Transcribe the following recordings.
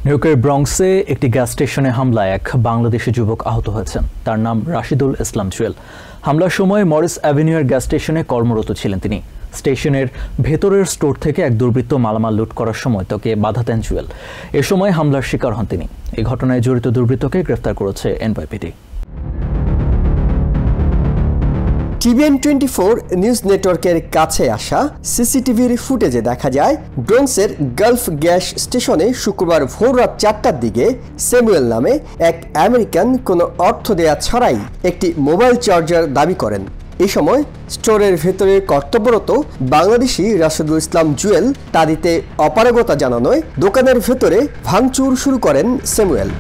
নিউইয়র্কের ব্রঙ্কসে একটি গ্যাস স্টেশনে হামলায় এক বাংলাদেশি যুবক আহত হয়েছেন। তার নাম রাশিদুল ইসলাম জুয়েল। হামলার সময় মরিস অ্যাভিনিউয়ের গ্যাস স্টেশনে কর্মরত ছিলেন তিনি। স্টেশনের ভেতরের স্টোর থেকে এক দুর্বৃত্ত মালামাল লুট করার সময় তাকে বাধা দেন জুয়েল। এ সময় হামলার শিকার হন তিনি। এই ঘটনায় জড়িত দুর্বৃত্তকে গ্রেফতার করেছে এনওয়াইপিডি। টিভিএন 24 নিউজ নেটওয়ার্কের কাছে আসা সিসিটিভির ফুটেজে দেখা যায় ব্রঙ্কসের গালফ গ্যাস স্টেশনে শুক্রবার ভোর রাত 4টার দিকে স্যামুয়েল নামে এক আমেরিকান কোনো অর্থ দেয়া ছাড়াই একটি মোবাইল চার্জার দাবি করেন। এই সময় স্টোরের ভেতরে কর্তব্যরত বাংলাদেশি রাশিদুল ইসলাম জুয়েল তা দিতে অপারগতা জানানোয় দোকানের ভেতরে ভাঙচুর শুরু করেন স্যামুয়েল।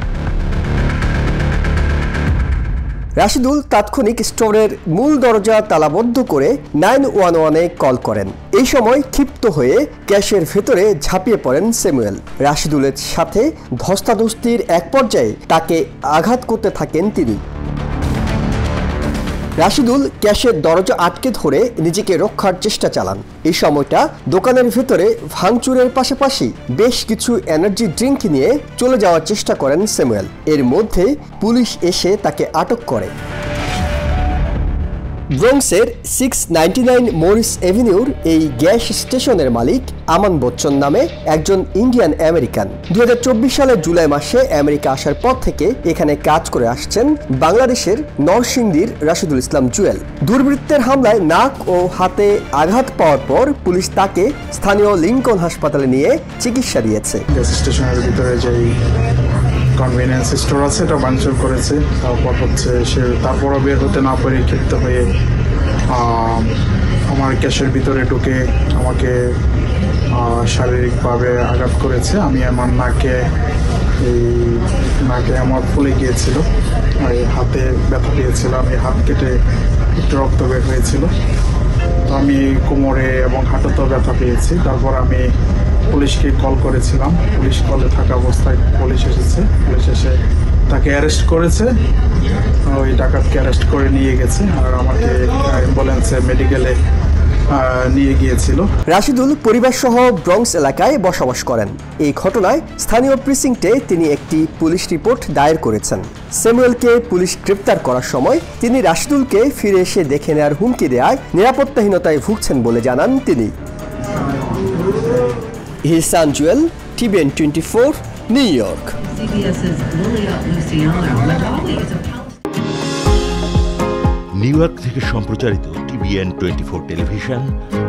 রাশিদুল তাৎক্ষণিক স্টোরের মূল দরজা তালাবদ্ধ করে 911-এ কল করেন। এই সময় ক্ষিপ্ত হয়ে ক্যাশের ভেতরে ঝাঁপিয়ে পড়েন স্যামুয়েল। রাশিদুলের সাথে ধস্তাধস্তির এক পর্যায়ে তাকে আঘাত করতে থাকেন তিনি। রাশিদুল ক্যাশের দরজা আটকে ধরে নিজেকে রক্ষার চেষ্টা চালান। এই সময়টা দোকানের ভেতরে ভাঙচুরের পাশাপাশি বেশ কিছু এনার্জি ড্রিঙ্ক নিয়ে চলে যাওয়ার চেষ্টা করেন স্যামুয়েল। এর মধ্যে পুলিশ এসে তাকে আটক করে। ব্রঙ্কসের 699 মরিস এভিনিউর এই গ্যাস স্টেশনের মালিক আমান বচ্চন নামে একজন ইন্ডিয়ান আমেরিকান। 2024 সালের জুলাই মাসে আমেরিকা আসার পর থেকে এখানে কাজ করে আসছেন বাংলাদেশের নরসিংদীর রাশিদুল ইসলাম জুয়েল। দুর্বৃত্তের হামলায় নাক ও হাতে আঘাত পাওয়ার পর পুলিশ তাকে স্থানীয় লিঙ্কন হাসপাতালে নিয়ে চিকিৎসা দিয়েছে। গ্যাস স্টেশনের ভিতরে যেই কনভেনিয়েন্স স্টোর আছে এটা ভাঙচুর করেছে। তারপর হচ্ছে সে তারপরও বের হতে না পেরে ক্ষিপ্ত হয়ে আমার ক্যাশের ভিতরে ঢুকে আমাকে শারীরিকভাবে আঘাত করেছে। আমি আমার নাকে আমার ফুলে গিয়েছিল, হাতে ব্যথা পেয়েছিলাম, এই হাত কেটে একটু রক্ত বের হয়েছিল। তো আমি কোমরে এবং হাঁটুতেও ব্যথা পেয়েছি। তারপর আমি পুলিশকে কল করেছিলাম। পুলিশ কলে থাকা অবস্থায় পুলিশ এসেছে। পুলিশ এসে তাকে অ্যারেস্ট করেছে, ওই ডাকাতকে অ্যারেস্ট করে নিয়ে গেছে আর আমাকে অ্যাম্বুলেন্সে মেডিকেলে নিয়ে গিয়েছিল। রাশিদুল পরিবার সহ ব্রঙ্কস এলাকায় বসবাস করেন। এই ঘটনায় স্থানীয় প্রিসিংটে তিনি একটি পুলিশ রিপোর্ট দায়ের করেছেন। স্যামুয়েলকে পুলিশ গ্রেপ্তার করার সময় তিনি রাশিদুলকে ফিরে এসে দেখে নেওয়ার হুমকি দেওয়ায় নিরাপত্তাহীনতায় ভুগছেন বলে জানান তিনি। Hisan Jewel, TVN 24, New York. New York থেকে সম্প্রচারিত টিভিএন 24 টেলিভিশন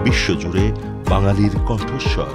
বিশ্বজুড়ে বাঙালির কণ্ঠস্বর।